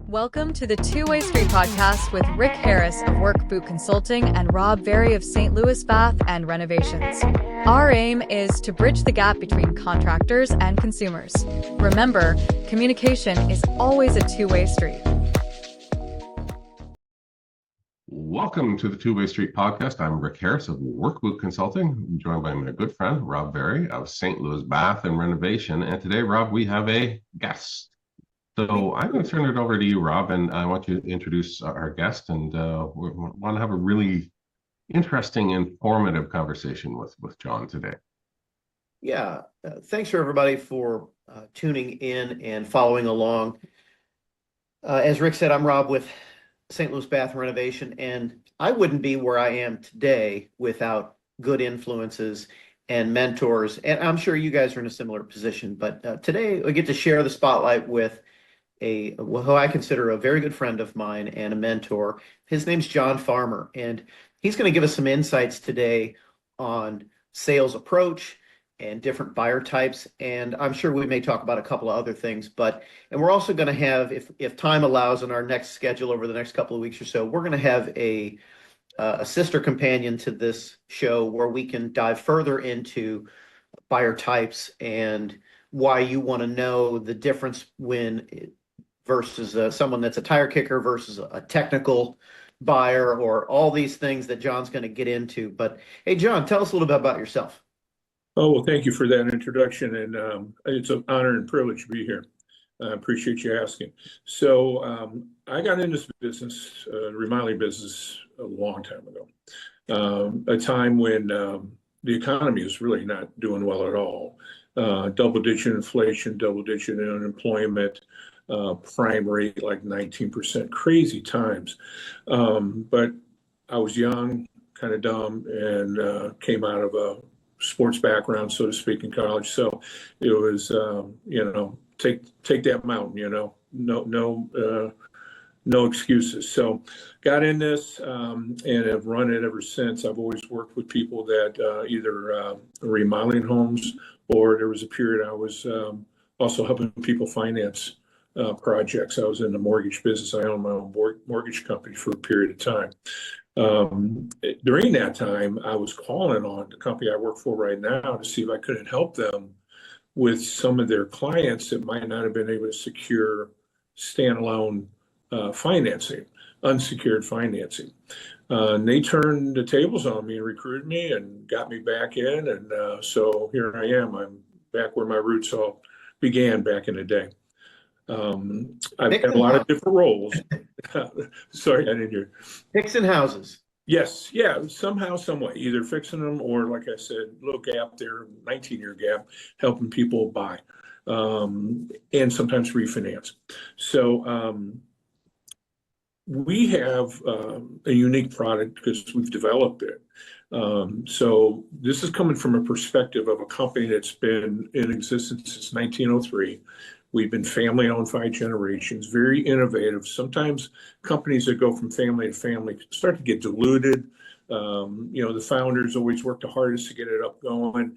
Welcome to the Two-Way Street podcast with Rick Harris of Work Boot Consulting and Rob Berry of St. Louis Bath and Renovations. Our aim is to bridge the gap between contractors and consumers. Remember, communication is always a two-way street. Welcome to the Two-Way Street podcast. I'm Rick Harris of Work Boot Consulting. I'm joined by my good friend, Rob Berry of St. Louis Bath and Renovation. And today, Rob, we have a guest. So I'm going to turn it over to you, Rob, and I want you to introduce our guest. And we want to have a really interesting, informative conversation with John today. Yeah, thanks for everybody for tuning in and following along. As Rick said, I'm Rob with St. Louis Bath and Renovation, and I wouldn't be where I am today without good influences and mentors. And I'm sure you guys are in a similar position, but today I get to share the spotlight with who I consider a very good friend of mine and a mentor. His name's John Farmer, and he's going to give us some insights today on sales approach and different buyer types. And I'm sure we may talk about a couple of other things, and we're also going to have, if time allows in our next schedule over the next couple of weeks or so, we're going to have a sister companion to this show where we can dive further into buyer types and why you want to know the difference versus someone that's a tire kicker versus a technical buyer, or all these things that John's going to get into. But hey, John, tell us a little bit about yourself. Oh, well, thank you for that introduction. And it's an honor and privilege to be here. I appreciate you asking. So I got into this business, remodeling business, a long time ago, a time when the economy was really not doing well at all. Double-digit inflation, double-digit unemployment, prime rate like 19%, crazy times. But I was young, kind of dumb, and came out of a sports background, so to speak, in college. So it was, take that mountain, no excuses. So got in this and have run it ever since. I've always worked with people that either remodeling homes, or there was a period I was also helping people finance projects. I was in the mortgage business. I owned my own mortgage company for a period of time. During that time, I was calling on the company I work for right now to see if I couldn't help them with some of their clients that might not have been able to secure standalone financing, unsecured financing. And they turned the tables on me and recruited me and got me back in. And so here I am. I'm back where my roots all began back in the day. I've had a lot of different roles. Sorry, I didn't hear. Fixing houses. Yes, yeah, somehow, some way, either fixing them or, like I said, little gap there, 19-year gap, helping people buy, and sometimes refinance. So we have a unique product because we've developed it. So this is coming from a perspective of a company that's been in existence since 1903. We've been family-owned 5 generations, very innovative. Sometimes companies that go from family to family start to get diluted. The founders always work the hardest to get it up going.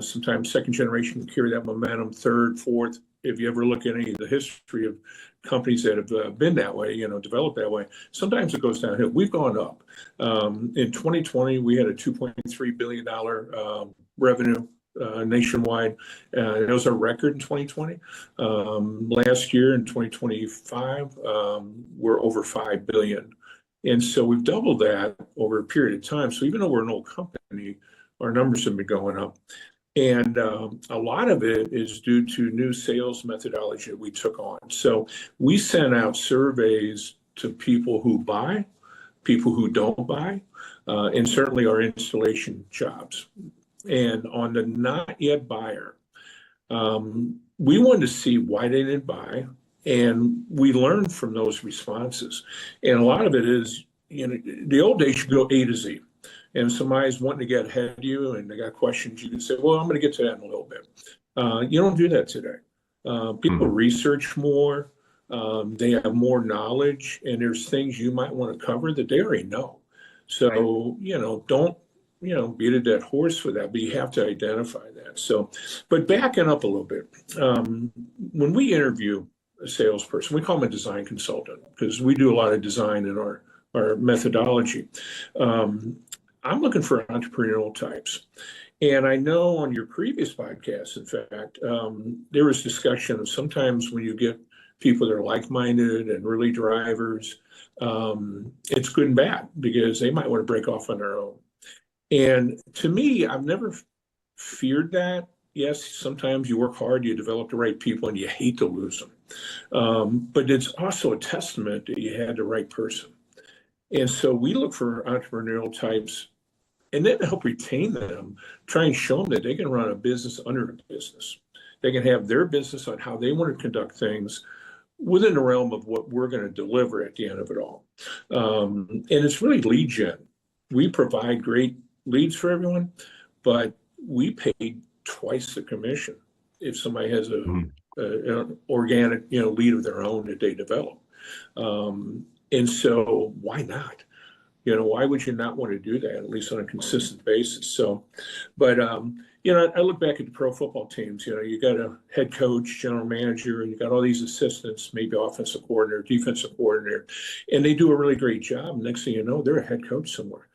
Sometimes second generation can carry that momentum, third, fourth. If you ever look at any of the history of companies that have been that way, developed that way, sometimes it goes downhill. We've gone up. In 2020, we had a $2.3 billion revenue nationwide. It was a record in 2020. Last year in 2025, we're over 5 billion. And so we've doubled that over a period of time. So even though we're an old company, our numbers have been going up. And a lot of it is due to new sales methodology that we took on. So we sent out surveys to people who buy, people who don't buy, and certainly our installation jobs. And on the not yet buyer, we wanted to see why they didn't buy. And we learned from those responses. And a lot of it is, the old days you go A to Z. And if somebody's wanting to get ahead of you and they got questions, you can say, well, I'm going to get to that in a little bit. You don't do that today. People research more. They have more knowledge. And there's things you might want to cover that they already know. So, don't beat a dead horse for that, but you have to identify that. So, but backing up a little bit, when we interview salesperson. We call them a design consultant because we do a lot of design in our methodology. I'm looking for entrepreneurial types. And I know on your previous podcast, in fact, there was discussion of sometimes when you get people that are like-minded and really drivers, it's good and bad because they might want to break off on their own. And to me, I've never feared that. Yes, sometimes you work hard, you develop the right people, and you hate to lose them. But it's also a testament that you had the right person. And so we look for entrepreneurial types and then help retain them, try and show them that they can run a business under a business. They can have their business on how they want to conduct things within the realm of what we're going to deliver at the end of it all. And it's really lead gen. We provide great leads for everyone, but we pay twice the commission if somebody has an organic, lead of their own that they develop. And so why not? Why would you not want to do that, at least on a consistent basis? So, but, I look back at the pro football teams, you got a head coach, general manager, and you got all these assistants, maybe offensive coordinator, defensive coordinator, and they do a really great job. Next thing you know, they're a head coach somewhere.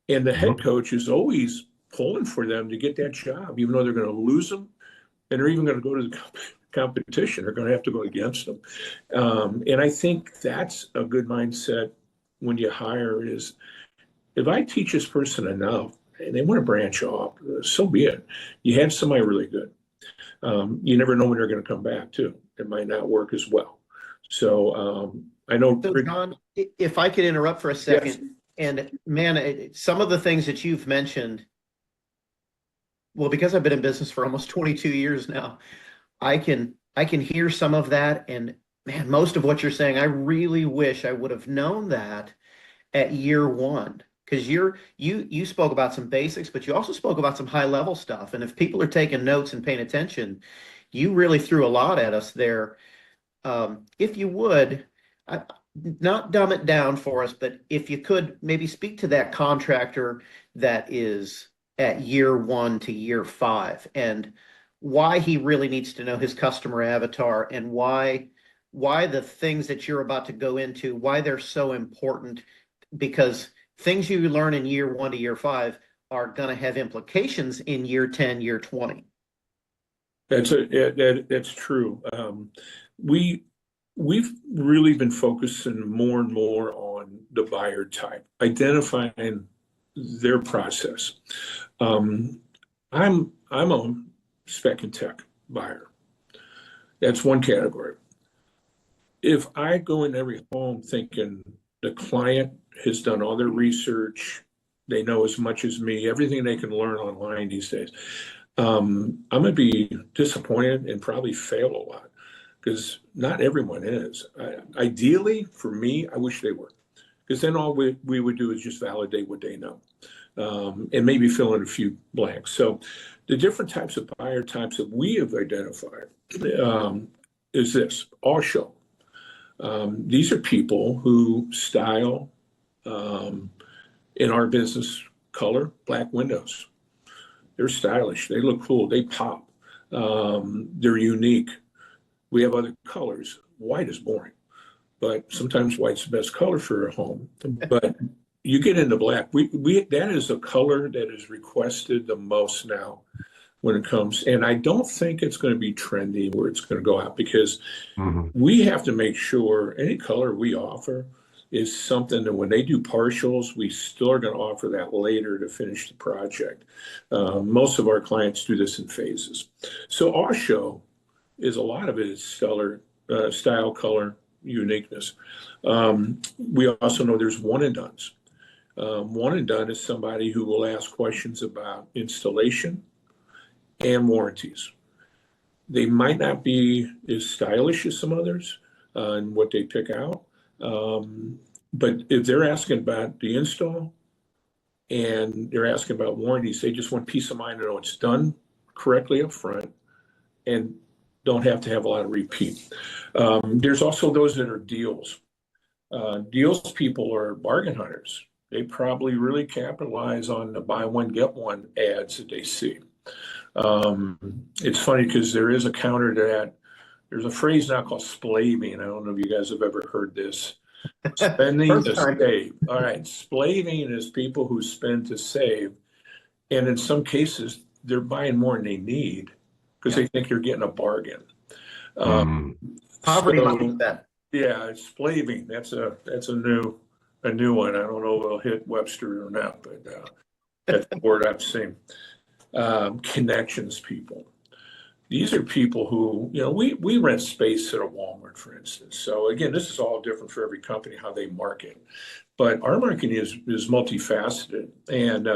And the head coach is always pulling for them to get that job, even though they're going to lose them. And they're even going to go to the competition. They're going to have to go against them. And I think that's a good mindset when you hire is, if I teach this person enough and they want to branch off, so be it. You had somebody really good. You never know when they're going to come back too. It might not work as well. So I know. So John, if I could interrupt for a second, Yes. And man, some of the things that you've mentioned, well, because I've been in business for almost 22 years now, I can hear some of that. And man, most of what you're saying, I really wish I would have known that at year one. Because you spoke about some basics, but you also spoke about some high level stuff. And if people are taking notes and paying attention, you really threw a lot at us there. If you would, not dumb it down for us, but if you could maybe speak to that contractor that is at year 1 to year 5 and why he really needs to know his customer avatar and why the things that you're about to go into, why they're so important, because things you learn in year 1 to year 5 are going to have implications in year 10, year 20. That's true. We've really been focusing more and more on the buyer type, identifying their process. I'm a spec and tech buyer. That's one category. If I go in every home thinking the client has done all their research, they know as much as me, everything they can learn online these days, I'm going to be disappointed and probably fail a lot because not everyone is. Ideally, for me, I wish they were, because then all we would do is just validate what they know and maybe fill in a few blanks. So the different types of buyer types that we have identified is this, all show. These are people who style, in our business, color, black windows. They're stylish. They look cool. They pop. They're unique. We have other colors. White is boring, but sometimes white's the best color for a home. But you get into black. That is a color that is requested the most now when it comes. And I don't think it's going to be trendy where it's going to go out because we have to make sure any color we offer is something that when they do partials, we still are going to offer that later to finish the project. Most of our clients do this in phases. So our show is a lot of it is style, color, uniqueness. We also know there's one and dones. One and done is somebody who will ask questions about installation and warranties. They might not be as stylish as some others in what they pick out. But if they're asking about the install and they're asking about warranties, they just want peace of mind to know it's done correctly up front and don't have to have a lot of repeat. There's also those that are deals. Deals people are bargain hunters. They probably really capitalize on the buy one, get one ads that they see. It's funny because there is a counter to that. there's a phrase now called splaving. I don't know if you guys have ever heard this. Spending First to time. save. All right. Splaving is people who spend to save. And in some cases, they're buying more than they need because they think you're getting a bargain. Poverty So, mindset. yeah, it's splaving. That's a new one. I don't know if it'll hit Webster or not, but that's the word I've seen. Connections people. These are people who, we rent space at a Walmart, for instance. So again, this is all different for every company, how they market. But our marketing is multifaceted. And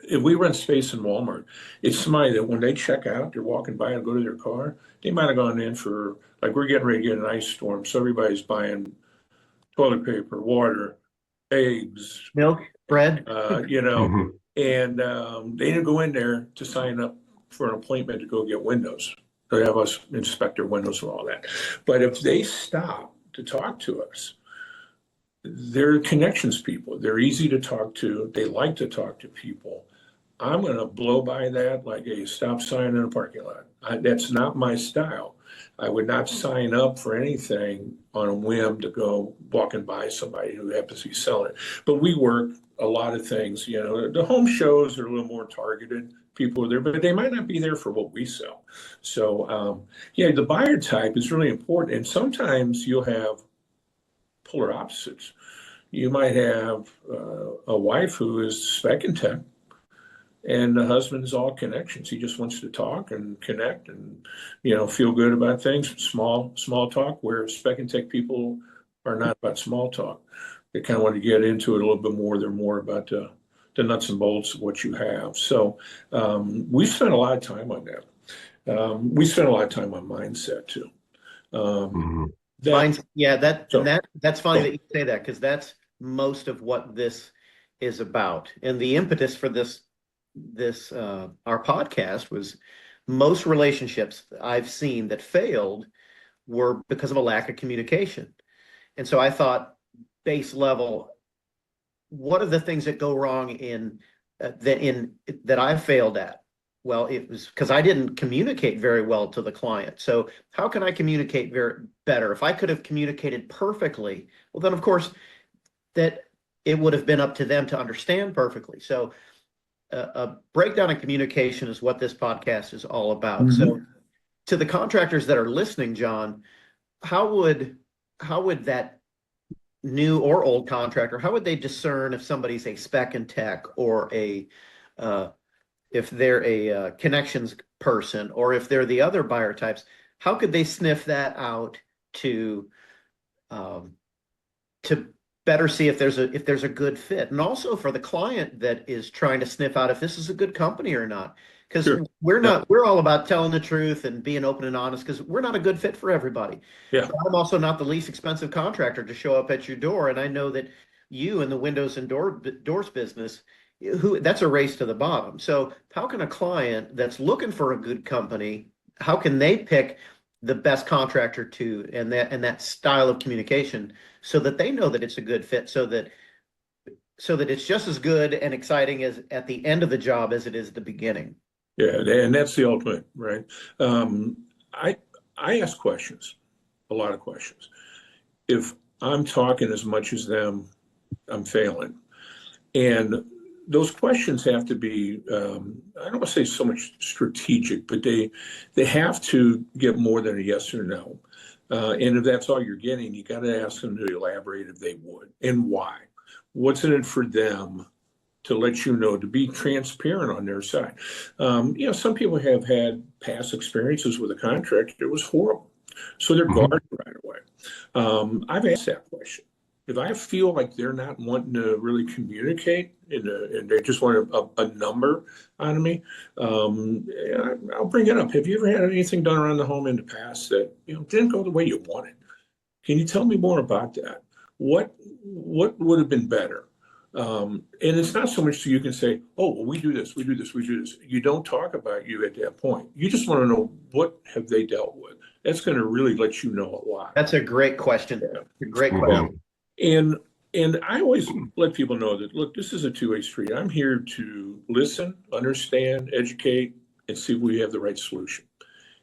if we rent space in Walmart, it's somebody that when they check out, they're walking by and go to their car, they might have gone in for, like we're getting ready to get an ice storm. So everybody's buying toilet paper, water, eggs, Milk, bread. and they didn't go in there to sign up for an appointment to go get windows. They have us inspect their windows and all that. But if they stop to talk to us, they're connections people. They're easy to talk to. They like to talk to people. I'm going to blow by that like a stop sign in a parking lot. That's not my style. I would not sign up for anything on a whim to go walking by somebody who happens to be selling it. But we work a lot of things. The home shows are a little more targeted. People are there, but they might not be there for what we sell. So, the buyer type is really important. And sometimes you'll have polar opposites. You might have a wife who is spec and tech, and the husband is all connections. He just wants to talk and connect and, feel good about things. Small talk, where spec and tech people are not about small talk. They kind of want to get into it a little bit more. They're more about the nuts and bolts of what you have. So we spent a lot of time on that. We spent a lot of time on mindset too. That's funny that you say that, because that's most of what this is about. And the impetus for this our podcast was most relationships I've seen that failed were because of a lack of communication. And so I thought, base level, what are the things that go wrong that I failed at? Well, it was because I didn't communicate very well to the client. So how can I communicate better? If I could have communicated perfectly, well, then of course that it would have been up to them to understand perfectly. So a breakdown in communication is what this podcast is all about. Mm-hmm. So to the contractors that are listening, John, how would that new or old contractor, how would they discern if somebody's a spec and tech, or if they're a connections person, or if they're the other buyer types? How could they sniff that out to better see if there's a good fit? And also for the client that is trying to sniff out if this is a good company or not, because sure. We're all about telling the truth and being open and honest, because we're not a good fit for everybody. Yeah. But I'm also not the least expensive contractor to show up at your door. And I know that you in the windows and doors business, that's a race to the bottom. So how can a client that's looking for a good company, how can they pick the best contractor and that style of communication, so that they know that it's a good fit, so that it's just as good and exciting as at the end of the job as it is at the beginning? Yeah, and that's the ultimate, right? I ask questions, a lot of questions. If I'm talking as much as them, I'm failing. And those questions have to be, I don't want to say so much strategic, but they have to get more than a yes or no. And if that's all you're getting, you got to ask them to elaborate if they would, and why. What's in it for them, to let you know, to be transparent on their side. Some people have had past experiences with a contractor that was horrible, so they're guarded right away. I've asked that question. If I feel like they're not wanting to really communicate and they just want a number out of me, I'll bring it up. Have you ever had anything done around the home in the past that didn't go the way you wanted? Can you tell me more about that? What would have been better? And it's not so much so you can say, oh, well, we do this, we do this, we do this. You don't talk about you at that point. You just want to know, what have they dealt with? That's going to really let you know a lot. That's a great question. Yeah. A great question. And I always let people know that, look, this is a two-way street. I'm here to listen, understand, educate, and see if we have the right solution.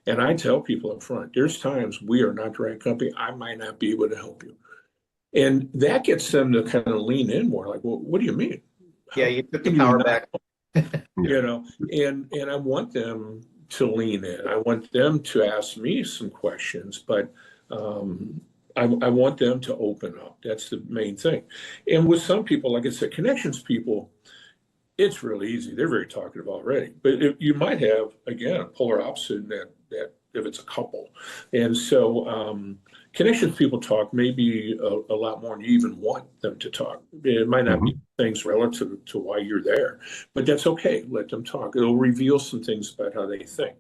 And I tell people up front, there's times we are not the right company. I might not be able to help you. And that gets them to kind of lean in more like, well, what do you mean? Yeah, How you took the can you power not? back. You know, and I want them to lean in. I want them to ask me some questions, but I want them to open up. That's the main thing. And with some people, like I said, connections people, it's really easy. They're very talkative already. But you might have, again, a polar opposite in that if it's a couple. And so connections people talk maybe a lot more than you even want them to talk. It might not be things relative to why you're there, but that's okay. Let them talk. It'll reveal some things about how they think.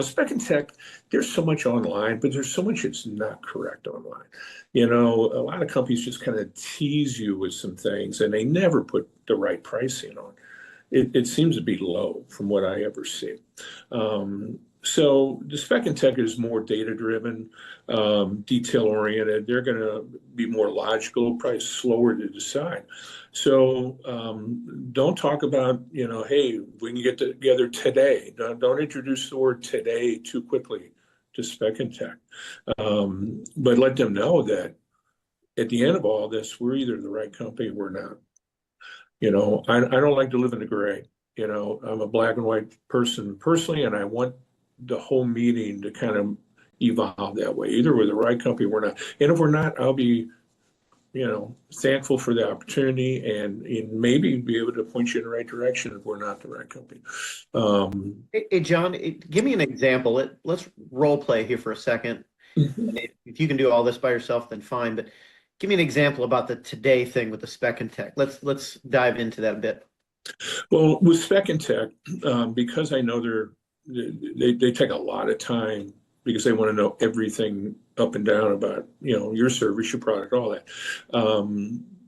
Spec and tech, there's so much online, but there's so much that's not correct online. A lot of companies just kind of tease you with some things and they never put the right pricing on. It seems to be low from what I ever see. So the spec and tech is more data driven, detail oriented. They're going to be more logical, probably slower to decide. So don't talk about, hey, we can get together today. Don't introduce the word today too quickly to spec and tech. But let them know that at the end of all this, we're either the right company or we're not. I don't like to live in the gray. I'm a black and white person personally, and I want the whole meeting to kind of evolve that way. Either we're the right company or we're not. And if we're not, I'll be, thankful for the opportunity and maybe be able to point you in the right direction if we're not the right company. Hey, John, give me an example. Let's role play here for a second. If you can do all this by yourself, then fine. But give me an example about the today thing with the spec and tech. Let's dive into that a bit. Well, with spec and tech, because I know they take a lot of time because they want to know everything up and down about your service, your product, all that.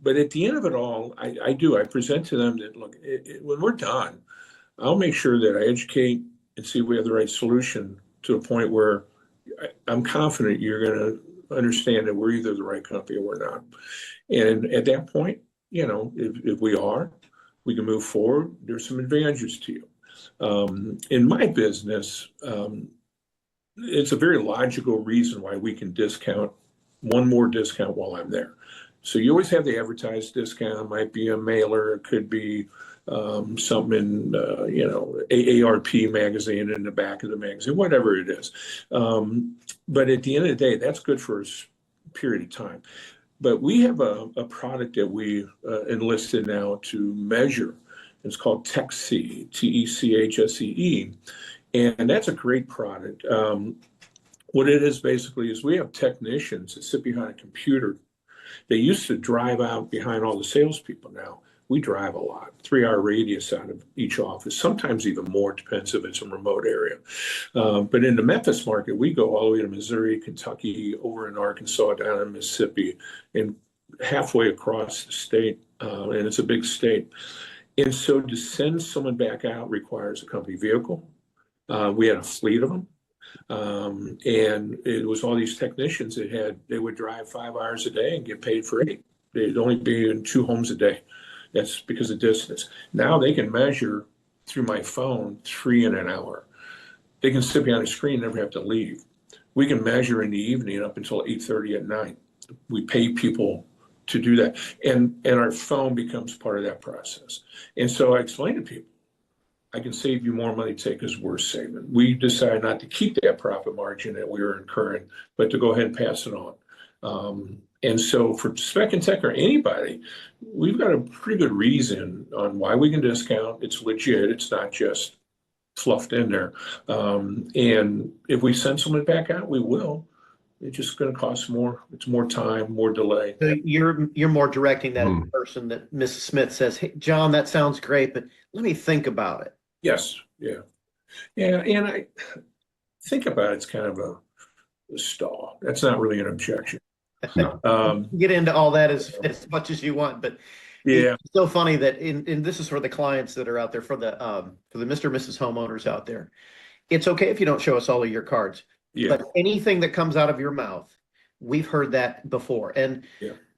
But at the end of it all, I present to them that look, when we're done, I'll make sure that I educate and see if we have the right solution to a point where I'm confident you're going to understand that we're either the right company or we're not. And at that point, if we are, we can move forward. There's some advantages to you. In my business, it's a very logical reason why we can discount one more discount while I'm there. So you always have the advertised discount. It might be a mailer. It could be something in, AARP magazine in the back of the magazine, whatever it is. But at the end of the day, that's good for a period of time. But we have a product that we enlisted now to measure. It's called TechSee, TECHSEE. And that's a great product. What it is basically is we have technicians that sit behind a computer. They used to drive out behind all the salespeople. Now we drive a lot, 3-hour radius out of each office, sometimes even more, depends if it's a remote area. But in the Memphis market, we go all the way to Missouri, Kentucky, over in Arkansas, down in Mississippi, and halfway across the state. And it's a big state. And so to send someone back out requires a company vehicle. We had a fleet of them. And it was all these technicians they would drive 5 hours a day and get paid for 8. They'd only be in 2 homes a day. That's because of distance. Now they can measure through my phone 3 in an hour. They can sit behind a screen and never have to leave. We can measure in the evening up until 8:30 at night. We pay people to do that. And our phone becomes part of that process. And so I explain to people, I can save you more money today because we're saving. We decided not to keep that profit margin that we were incurring, but to go ahead and pass it on. And so for spec and tech or anybody, we've got a pretty good reason on why we can discount. It's legit. It's not just fluffed in there. And if we send someone back out, we will. It's just going to cost more. It's more time, more delay. So you're more directing that person that Mrs. Smith says, "Hey, John, that sounds great, but let me think about it." Yes. Yeah. Yeah. And I think about it's kind of a stall. That's not really an objection. Get into all that as much as you want, but yeah, it's so funny that and this is for the clients that are out there, for the Mr. and Mrs. homeowners out there. It's okay if you don't show us all of your cards, but anything that comes out of your mouth, we've heard that before. And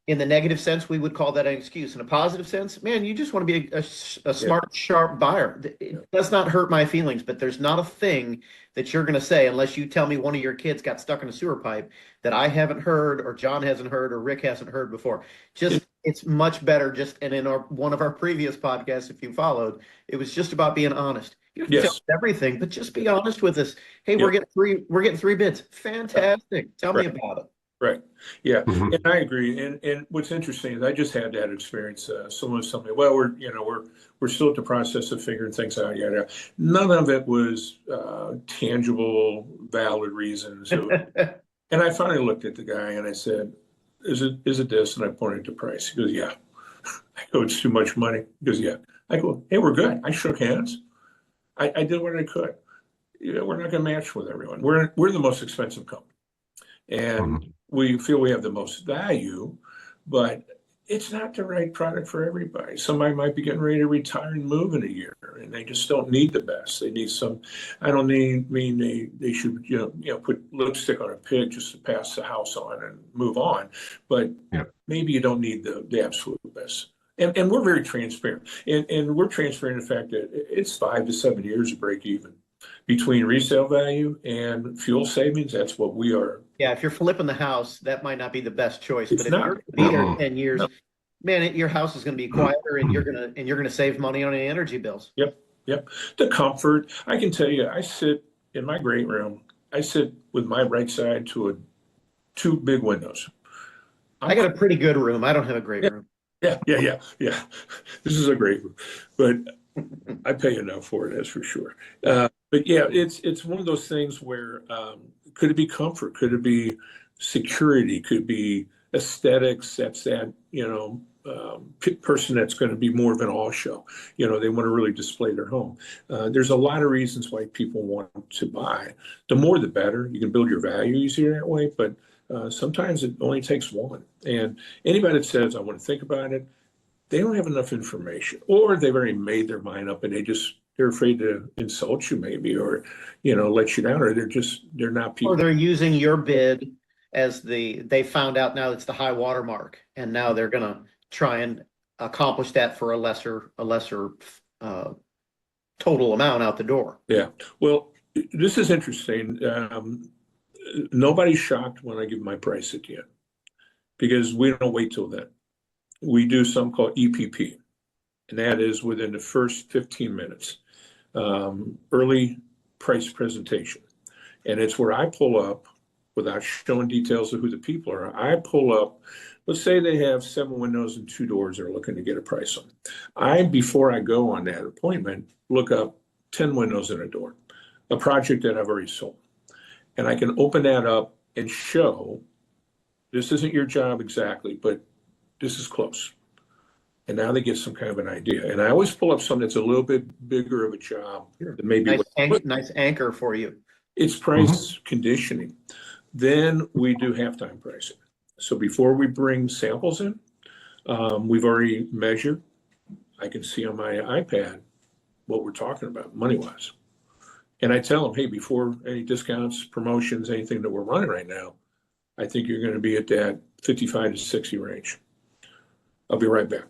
In the negative sense, we would call that an excuse. In a positive sense, man, you just want to be a smart, sharp buyer. It does not hurt my feelings, but there's not a thing that you're going to say unless you tell me one of your kids got stuck in a sewer pipe that I haven't heard, or John hasn't heard, or Rick hasn't heard before. Just it's much better. And in one of our previous podcasts, if you followed, it was just about being honest. You don't have to tell us everything, but just be honest with us. Hey, we're getting three bids. Fantastic. Tell me about it. Right. Yeah. And I agree. And what's interesting is I just had that experience. Someone was telling me, well, we're still at the process of figuring things out. Yada. None of it was tangible, valid reasons. And I finally looked at the guy and I said, is it this? And I pointed to price. He goes, yeah. I go, it's too much money. He goes, yeah. I go, hey, we're good. I shook hands. I did what I could. We're not going to match with everyone. We're the most expensive company. And we feel we have the most value, but it's not the right product for everybody. Somebody might be getting ready to retire and move in a year, and they just don't need the best. They need some. I don't mean they should put lipstick on a pig just to pass the house on and move on, but maybe you don't need the absolute best. And we're very transparent, and we're transparent in the fact that it's 5 to 7 years to break even. Between resale value and fuel savings, that's what we are. Yeah, if you're flipping the house, that might not be the best choice. But if you're going to be there 10 years, man, your house is going to be quieter, and you're going to save money on any energy bills. Yep. The comfort. I can tell you, I sit in my great room. I sit with my right side to two big windows. I got a pretty good room. I don't have a great room. Yeah. This is a great room, but I pay enough for it, that's for sure. But yeah, it's one of those things where could it be comfort? Could it be security? Could it be aesthetics? That's that, person that's going to be more of an all show. They want to really display their home. There's a lot of reasons why people want to buy. The more, the better. You can build your value easier that way, but sometimes it only takes one. And anybody that says, I want to think about it, they don't have enough information, or they've already made their mind up and they're afraid to insult you maybe, or, let you down, or they're not people. Or they're using your bid as they found out now it's the high water mark, and now they're going to try and accomplish that for a lesser total amount out the door. Yeah. Well, this is interesting. Nobody's shocked when I give my price at the end, because we don't wait till then. We do something called EPP, and that is within the first 15 minutes, early price presentation. And it's where I pull up, without showing details of who the people are, I pull up, let's say they have 7 windows and 2 doors they're looking to get a price on. Before I go on that appointment, look up 10 windows and a door, a project that I've already sold. And I can open that up and show, this isn't your job exactly, but this is close. And now they get some kind of an idea. And I always pull up something that's a little bit bigger of a job. That maybe nice anchor for you. It's price conditioning. Then we do halftime pricing. So before we bring samples in, we've already measured. I can see on my iPad what we're talking about money-wise. And I tell them, hey, before any discounts, promotions, anything that we're running right now, I think you're going to be at that 55 to 60 range. I'll be right back.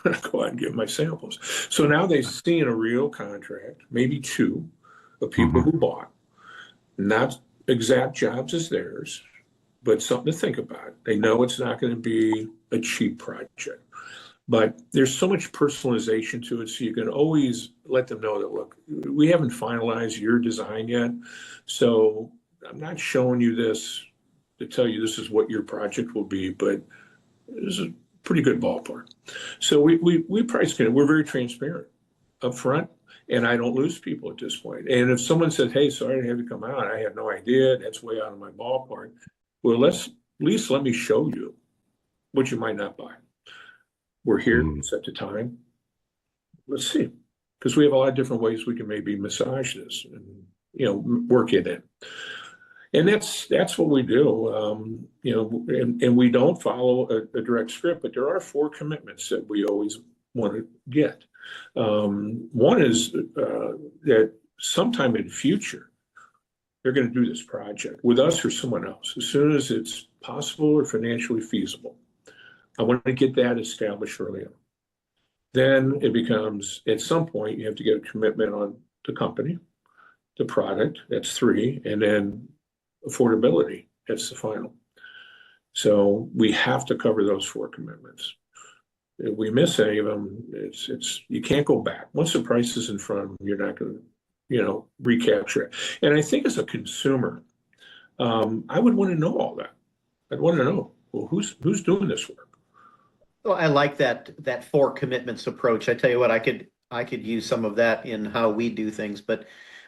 Go out and give my samples. So now they've seen a real contract, maybe 2 of people who bought, not exact jobs as theirs, but something to think about. They know it's not going to be a cheap project, but there's so much personalization to it. So you can always let them know that, look, we haven't finalized your design yet. So I'm not showing you this to tell you this is what your project will be, but this is a pretty good ballpark. So we price it. We're very transparent up front, and I don't lose people at this point. And if someone says, hey, sorry to have to come out, I had no idea, that's way out of my ballpark. Well, at least let me show you what you might not buy. We're here, set the time. Let's see, because we have a lot of different ways we can maybe massage this and, work it in. And that's what we do, and we don't follow a direct script, but there are 4 commitments that we always want to get. One is that sometime in the future, they're going to do this project with us or someone else. As soon as it's possible or financially feasible, I want to get that established early on. Then it becomes, at some point, you have to get a commitment on the company, the product, that's 3, and then affordability, that's the final. So we have to cover those 4 commitments. If we miss any of them, it's you can't go back. Once the price is in front of them, you're not going to, recapture it. And I think as a consumer, I would want to know all that. I'd want to know, well, who's doing this work? Well, I like that 4 commitments approach. I tell you what, I could use some of that in how we do things, but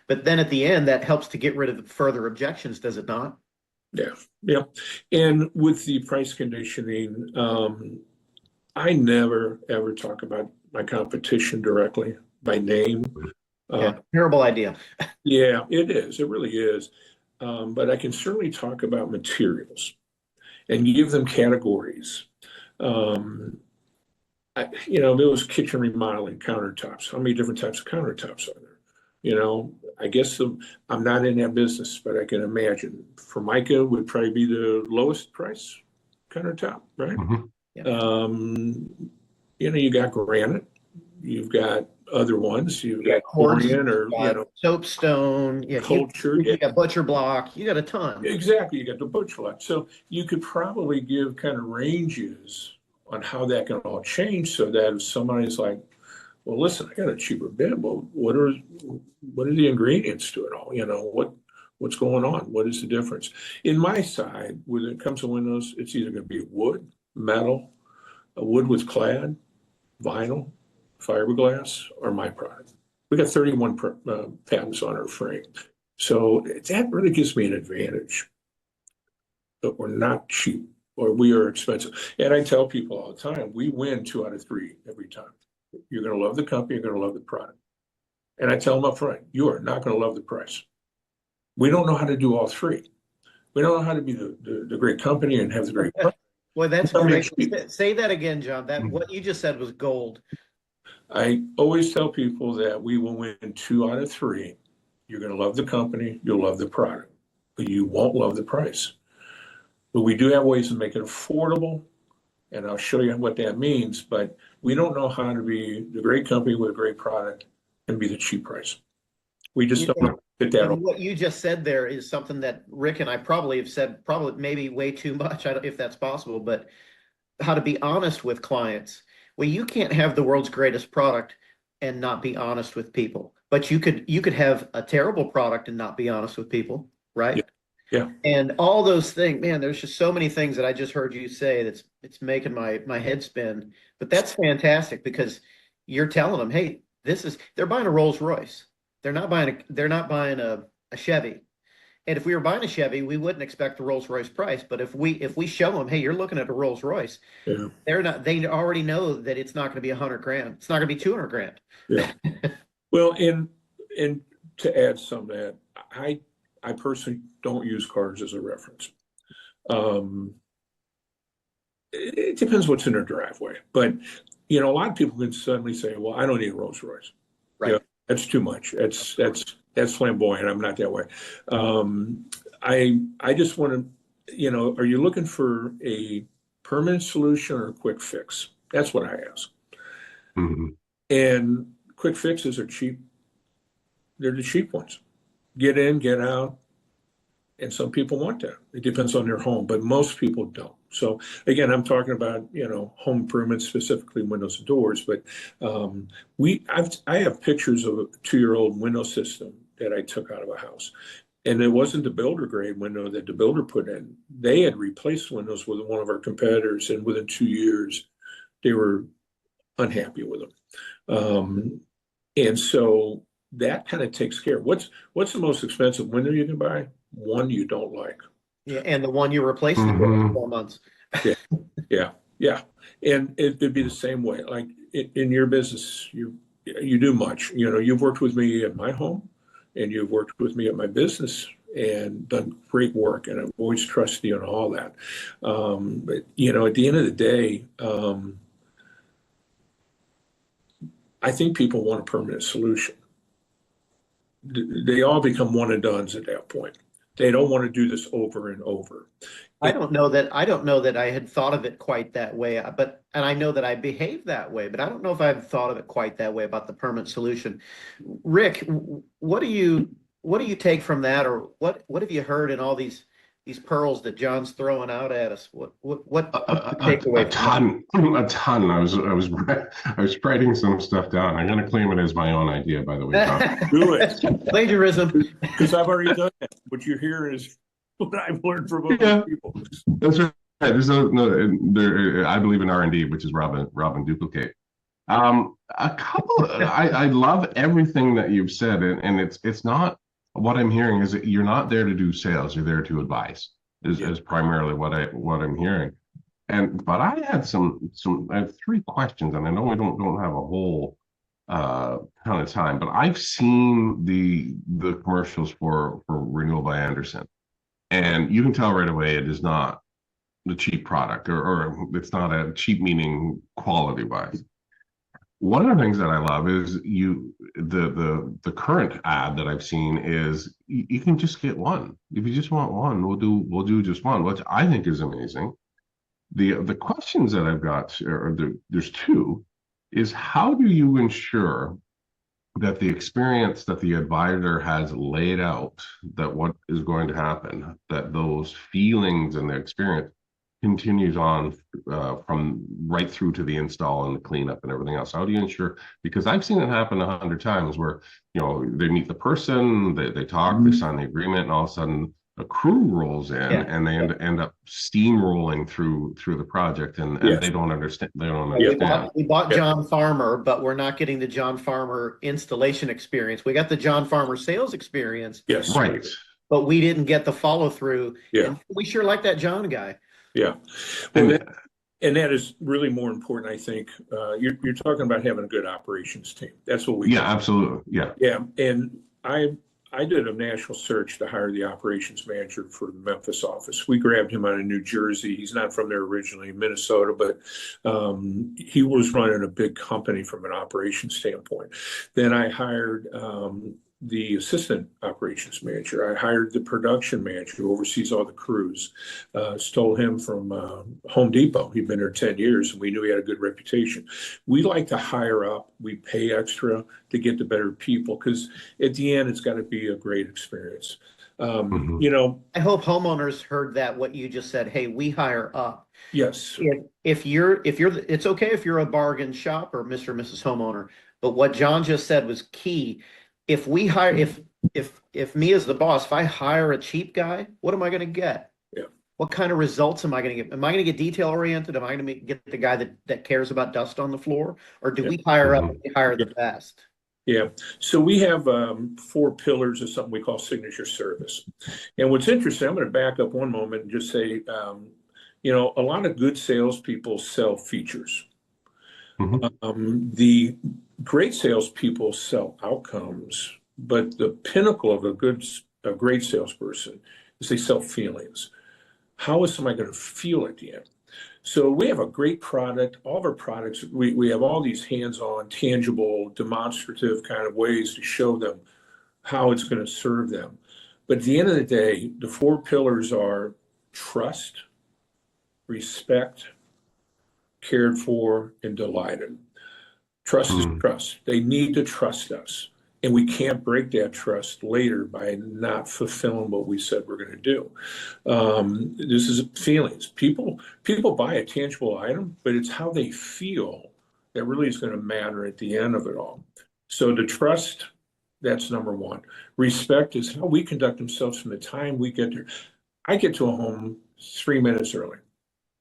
then at the end, that helps to get rid of further objections, does it not? Yeah. And with the price conditioning, I never ever talk about my competition directly by name. Terrible idea. Yeah, it is. It really is. But I can certainly talk about materials and give them categories. Those kitchen remodeling countertops. How many different types of countertops are there? I guess I'm not in that business, but I can imagine Formica would probably be the lowest price countertop, right? Mm-hmm. You got granite, you've got other ones, you've got quartz, Corian or soapstone, culture, you got butcher block, you got a ton. Exactly, you got the butcher block. So you could probably give kind of ranges on how that can all change, so that if somebody's like, well, listen, I got a cheaper bid. Well, what are the ingredients to it all? What's going on? What is the difference? In my side, when it comes to windows, it's either going to be wood, metal, a wood with clad, vinyl, fiberglass, or my product. We got 31 patents on our frame. So that really gives me an advantage. But we're not cheap, or we are expensive. And I tell people all the time, we win 2 out of 3 every time. You're going to love the company, you're going to love the product. And I tell them up front, you are not going to love the price. We don't know how to do all 3. We don't know how to be the great company and have the great product. Well, that's great. Say that again, John. What you just said was gold. I always tell people that we will win 2 out of 3. You're going to love the company, you'll love the product, but you won't love the price. But we do have ways to make it affordable, and I'll show you what that means, but we don't know how to be the great company with a great product and be the cheap price. We just don't fit that. And what you just said there is something that Rick and I probably have said, maybe way too much, if that's possible, but how to be honest with clients. Well, you can't have the world's greatest product and not be honest with people, but you could have a terrible product and not be honest with people, right? Yeah. And all those things, man, there's just so many things that I just heard you say it's making my head spin. But that's fantastic, because you're telling them, hey, they're buying a Rolls Royce. They're not buying a Chevy. And if we were buying a Chevy, we wouldn't expect the Rolls Royce price. But if we show them, hey, you're looking at a Rolls Royce, they already know that it's not going to be $100,000. It's not going to be $200,000. Yeah. Well, and to add some of that, I personally don't use cars as a reference. It depends what's in their driveway, but a lot of people can suddenly say, "Well, I don't need a Rolls Royce." Right. That's too much. That's flamboyant. I'm not that way. I just want to, are you looking for a permanent solution or a quick fix? That's what I ask. Mm-hmm. And quick fixes are cheap. They're the cheap ones. Get in, get out. And some people want that. It depends on their home, but most people don't. So again, I'm talking about, home improvements, specifically windows and doors, but I have pictures of a 2-year-old window system that I took out of a house. And it wasn't the builder grade window that the builder put in. They had replaced windows with one of our competitors, and within 2 years, they were unhappy with them. And so that kind of takes care. What's the most expensive window you can buy? One you don't like. Yeah, and the one you replaced in 4 months. Yeah. And it'd be the same way. Like in your business, you do much. You've worked with me at my home, and you've worked with me at my business and done great work. And I've always trusted you and all that. But at the end of the day, I think people want a permanent solution. They all become one and dones at that point. They don't want to do this over and over. I don't know that I had thought of it quite that way, and I know that I behave that way, but I don't know if I've thought of it quite that way about the permanent solution. Rick, what do you take from that, or what have you heard in all these pearls that John's throwing out at us? What takeaway? A ton. I was writing some stuff down. I'm going to claim it as my own idea, by the way, John. Do it. Plagiarism. Because I've already done that. What you hear is what I've learned from other people. That's right. There's I believe in R&D, which is rob and duplicate. A couple. I love everything that you've said, and it's not. What I'm hearing is that you're not there to do sales; you're there to advise. Is primarily what I'm hearing. But I had I have three questions, and I know we don't have a whole ton of time, but I've seen the commercials for Renewal by Andersen, and you can tell right away it is not the cheap product, or it's not a cheap meaning quality wise. One of the things that I love is the current ad that I've seen is you can just get one. If you just want one, we'll do just one, which I think is amazing. The questions that I've got, there's two, is how do you ensure that the experience that the advisor has laid out, that what is going to happen, that those feelings and the experience continues on from right through to the install and the cleanup and everything else? How do you ensure? Because I've seen it happen 100 times where, they meet the person, they talk, they sign the agreement, and all of a sudden a crew rolls in and they end up steamrolling through the project, and they don't understand. We bought John Farmer, but we're not getting the John Farmer installation experience. We got the John Farmer sales experience. Yes. Right. But we didn't get the follow through. Yeah. And we sure like that John guy. Yeah. Well, and that is really more important, I think. You're talking about having a good operations team. That's what we do. Absolutely. Yeah. Yeah. And I did a national search to hire the operations manager for the Memphis office. We grabbed him out of New Jersey. He's not from there originally, Minnesota, but he was running a big company from an operations standpoint. Then I hired the assistant operations manager. I hired the production manager who oversees all the crews. Stole him from Home Depot. He'd been there 10 years, and we knew he had a good reputation. We like to hire up. We pay extra to get the better people, because at the end, it's got to be a great experience. I hope homeowners heard that, what you just said. Hey, we hire up. Yes. If you're, it's okay if you're a bargain shop or Mr. and Mrs. Homeowner, but what John just said was key. If we hire, if me as the boss, if I hire a cheap guy, what am I going to get? Yeah. What kind of results am I going to get? Am I going to get detail oriented? Am I going to get the guy that cares about dust on the floor? Or do we hire up and we hire the best? Yeah. So we have 4 pillars of something we call signature service. And what's interesting, I'm going to back up one moment and just say, a lot of good salespeople sell features. The great salespeople sell outcomes, but the pinnacle of a great salesperson is they sell feelings. How is somebody going to feel at the end? So we have a great product. All of our products, we have all these hands-on, tangible, demonstrative kind of ways to show them how it's going to serve them. But at the end of the day, the 4 pillars are trust, respect, cared for, and delighted. Trust is trust. They need to trust us. And we can't break that trust later by not fulfilling what we said we're going to do. This is feelings. People buy a tangible item, but it's how they feel that really is going to matter at the end of it all. So the trust, that's number 1. Respect is how we conduct ourselves from the time we get there. I get to a home 3 minutes early,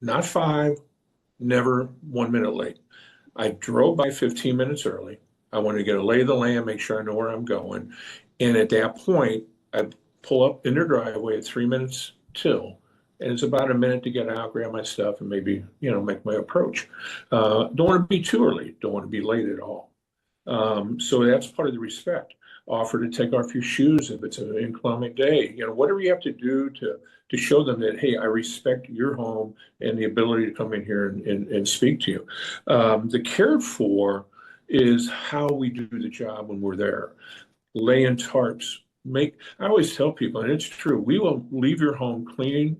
not 5, never 1 minute late. I drove by 15 minutes early. I want to get a lay of the land, make sure I know where I'm going. And at that point, I pull up in their driveway at 3 minutes till, and it's about a minute to get out, grab my stuff, and maybe, make my approach. Don't want to be too early. Don't want to be late at all. So that's part of the respect. Offer to take off your shoes if it's an inclement day. Whatever you have to do to show them that, hey, I respect your home and the ability to come in here and speak to you. The cared for is how we do the job when we're there. Laying tarps, I always tell people, and it's true, we will leave your home clean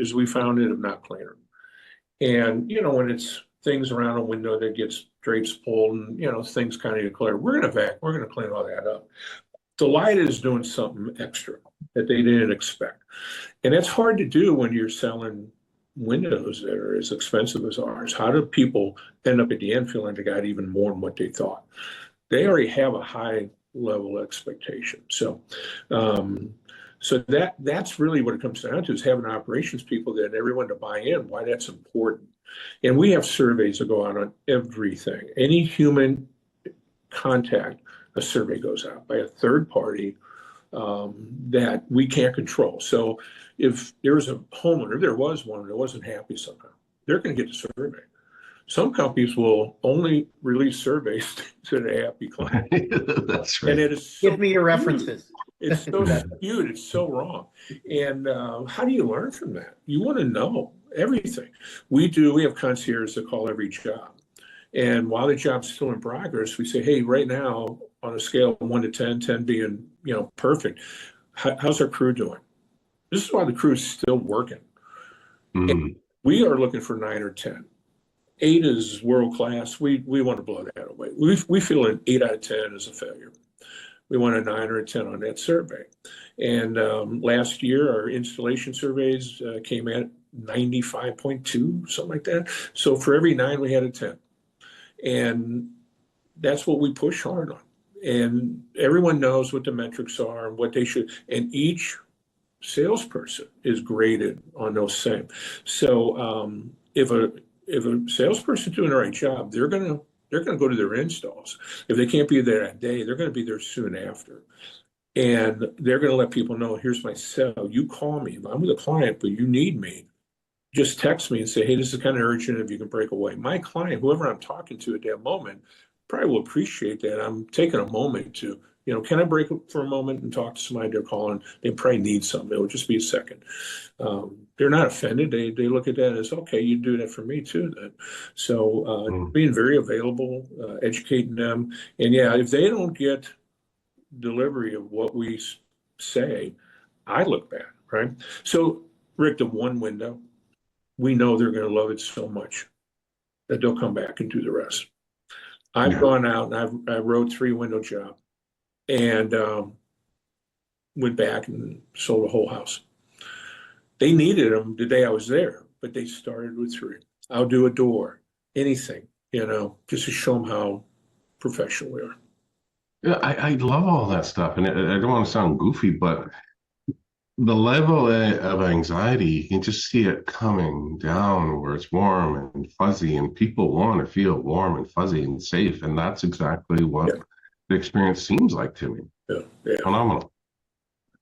as we found it, if not cleaner. And, when it's things around a window that gets drapes pulled and, things kind of declare, we're going to clean all that up. The light is doing something extra that they didn't expect. And that's hard to do when you're selling windows that are as expensive as ours. How do people end up at the end feeling they got even more than what they thought? They already have a high level expectation. So that's really what it comes down to, is having operations people that everyone to buy in, why that's important. And we have surveys that go out on everything. Any human contact, a survey goes out by a third party that we can't control. So if there was a homeowner, if there was one that wasn't happy somehow, they're going to get the survey. Some companies will only release surveys to the happy client. That's right. And it is so Give me your references. It's so skewed. It's so wrong. And how do you learn from that? You want to know everything. We have concierges that call every job. And while the job's still in progress, we say, hey, right now, on a scale of 1 to 10, 10 being, how's our crew doing? This is why the crew is still working. Mm. We are looking for 9 or 10. 8 is world class. We want to blow that away. We feel an 8 out of 10 is a failure. We want a 9 or a 10 on that survey. And last year, our installation surveys came at 95.2, something like that. So for every 9, we had a 10. And that's what we push hard on. And everyone knows what the metrics are and what they should. And each salesperson is graded on those same. So if a salesperson's doing the right job, they're gonna go to their installs. If they can't be there that day, they're gonna be there soon after. And they're gonna let people know, here's my cell. You call me. I'm with a client, but you need me. Just text me and say, hey, this is kind of urgent if you can break away. My client, whoever I'm talking to at that moment, probably will appreciate that. I'm taking a moment to, can I break up for a moment and talk to somebody they're calling? They probably need something. It would just be a second. They're not offended. They look at that as, okay, you do that for me too then. So being very available, educating them. And yeah, if they don't get delivery of what we say, I look bad, right? So Rick, the one window, we know they're going to love it so much that they'll come back and do the rest. I've gone out and I wrote 3 window job and went back and sold a whole house. They needed them the day I was there, but they started with 3. I'll do a door, anything, just to show them how professional we are. Yeah, I love all that stuff. And I don't want to sound goofy, but the level of anxiety, you can just see it coming down where it's warm and fuzzy, and people want to feel warm and fuzzy and safe. And that's exactly what the experience seems like to me. Yeah. Phenomenal.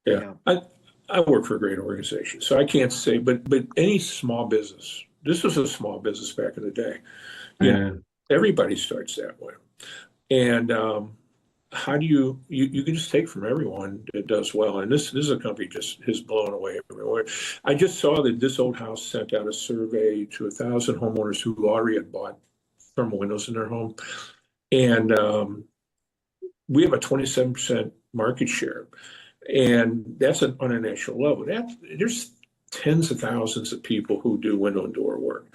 Yeah. I work for a great organization, so I can't say, but any small business, this was a small business back in the day. Everybody starts that way. And how do you can just take from everyone that does well. And this is a company just has blown away everywhere. I just saw that This Old House sent out a survey to 1,000 homeowners who already had bought thermal windows in their home. And we have a 27% market share. And that's on a national level. There's tens of thousands of people who do window and door work.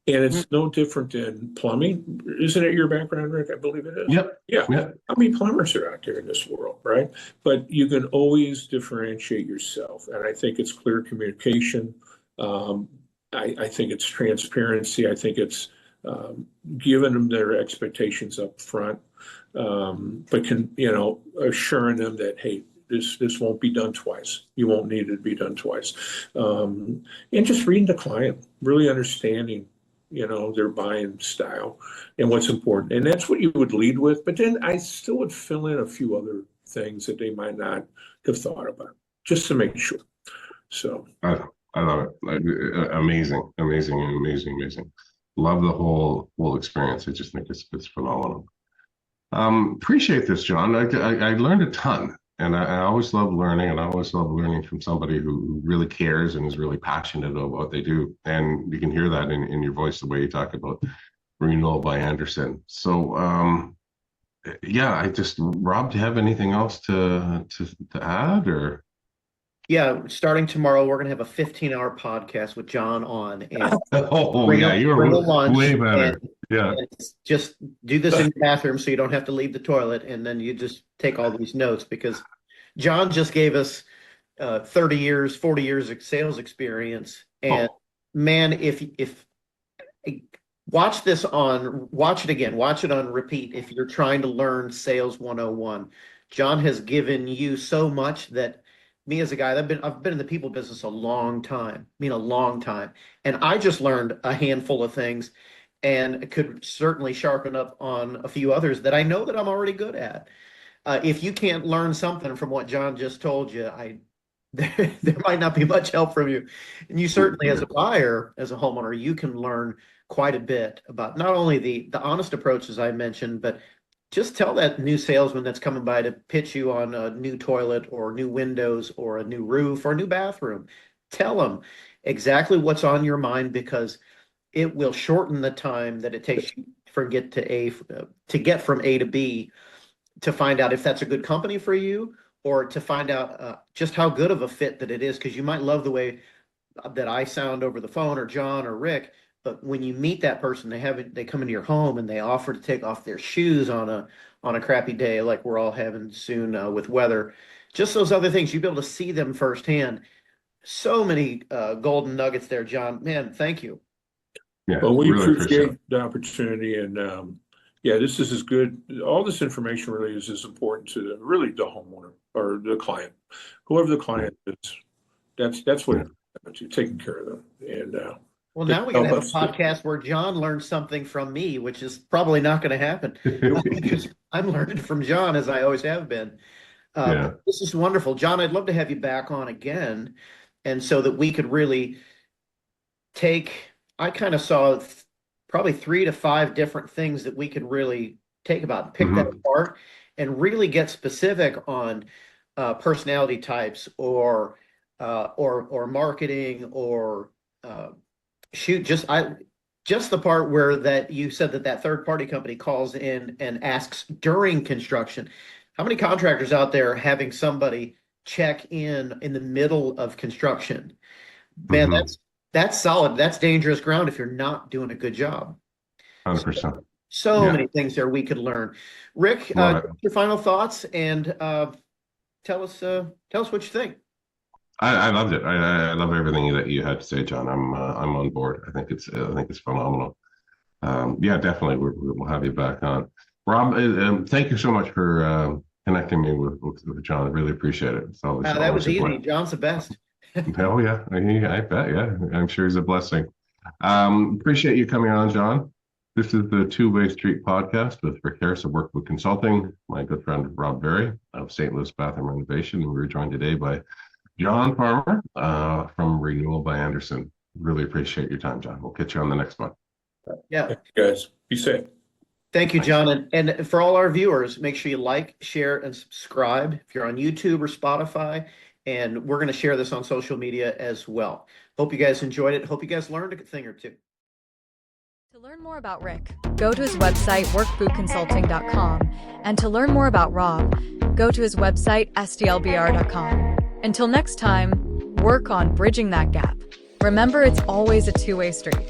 And it's no different than plumbing. Isn't it your background, Rick? I believe it is. Yep. Yeah. How many plumbers are out there in this world, right? But you can always differentiate yourself. And I think it's clear communication. I think it's transparency. I think it's giving them their expectations up front, but assuring them that, hey, this won't be done twice. You won't need it to be done twice. And just reading the client, really understanding their buying style and what's important. And that's what you would lead with. But then I still would fill in a few other things that they might not have thought about, just to make sure. So I love it. Amazing. Love the whole experience. I just think it's phenomenal. Appreciate this, John. I learned a ton. And I always love learning, and I always love learning from somebody who really cares and is really passionate about what they do. And you can hear that in your voice, the way you talk about Renewal by Andersen. So yeah, Rob, do you have anything else to add or? Yeah, starting tomorrow, we're gonna have a 15-hour podcast with John on, and Oh bring yeah, a bring a lunch way and, better. Yeah. and just do this in your bathroom so you don't have to leave the toilet, and then you just take all these notes because John just gave us 30 years, 40 years of sales experience. And Oh, man, if watch it again, watch it on repeat if you're trying to learn sales 101. John has given you so much that me as a guy, I've been in the people business a long time, I mean a long time. And I just learned a handful of things and could certainly sharpen up on a few others that I know that I'm already good at. If you can't learn something from what John just told you, there might not be much help from you. And you certainly, as a buyer, as a homeowner, you can learn quite a bit about not only the honest approaches I mentioned, but just tell that new salesman that's coming by to pitch you on a new toilet or new windows or a new roof or a new bathroom. Tell them exactly what's on your mind because it will shorten the time that it takes you to get from A to B to find out if that's a good company for you or to find out just how good of a fit that it is. Because you might love the way that I sound over the phone or John or Rick, but when you meet that person, they come into your home and they offer to take off their shoes on a crappy day like we're all having soon with weather. Just those other things, you'll be able to see them firsthand. So many golden nuggets there, John. Man, thank you. yeah, Well, we really appreciate appreciate the opportunity and yeah, this is as good. All this information really is as important to really the homeowner or the client, whoever the client is. That's what you're taking care of them. And Well, they now we help gotta have a us. podcast where John learns something from me, which is probably not going to happen it. because I'm learning from John as I always have been. Yeah. But this is wonderful, John. I'd love to have you back on again, and so that we could really take. I kind of saw probably 3 to 5 different things that we could really take about, pick that Mhm. apart, and really get specific on personality types or marketing or uh, shoot, just the part where that you said that third party company calls in and asks during construction. How many contractors out there having somebody check in the middle of construction? Man, Mhm. that's solid. That's dangerous ground if you're not doing a good job. So, 100%. so Yeah. many things there we could learn. Rick, Love it. your final thoughts and tell us what you think. I loved it. I love everything that you had to say, John. I'm on board. I think it's phenomenal. Yeah, definitely. We'll have you back on. Rob, thank you so much for connecting me with John. I really appreciate it. It's That always was a easy. pleasure. John's the best. Oh yeah, I bet. Yeah, I'm sure he's a blessing. Appreciate you coming on, John. This is the Two-Way Street podcast with Rick Harris of Workbook Consulting, my good friend Rob Berry of St. Louis Bathroom Renovation, and we were joined today by John Farmer from Renewal by Andersen. Really appreciate your time, John. We'll catch you on the next one. Yeah. Thank you guys. Be safe. Thank you, Thanks. John. And for all our viewers, make sure you like, share, and subscribe if you're on YouTube or Spotify. And we're going to share this on social media as well. Hope you guys enjoyed it. Hope you guys learned a thing or two. To learn more about Rick, go to his website, workbootconsulting.com. And to learn more about Rob, go to his website, sdlbr.com. Until next time, work on bridging that gap. Remember, it's always a two-way street.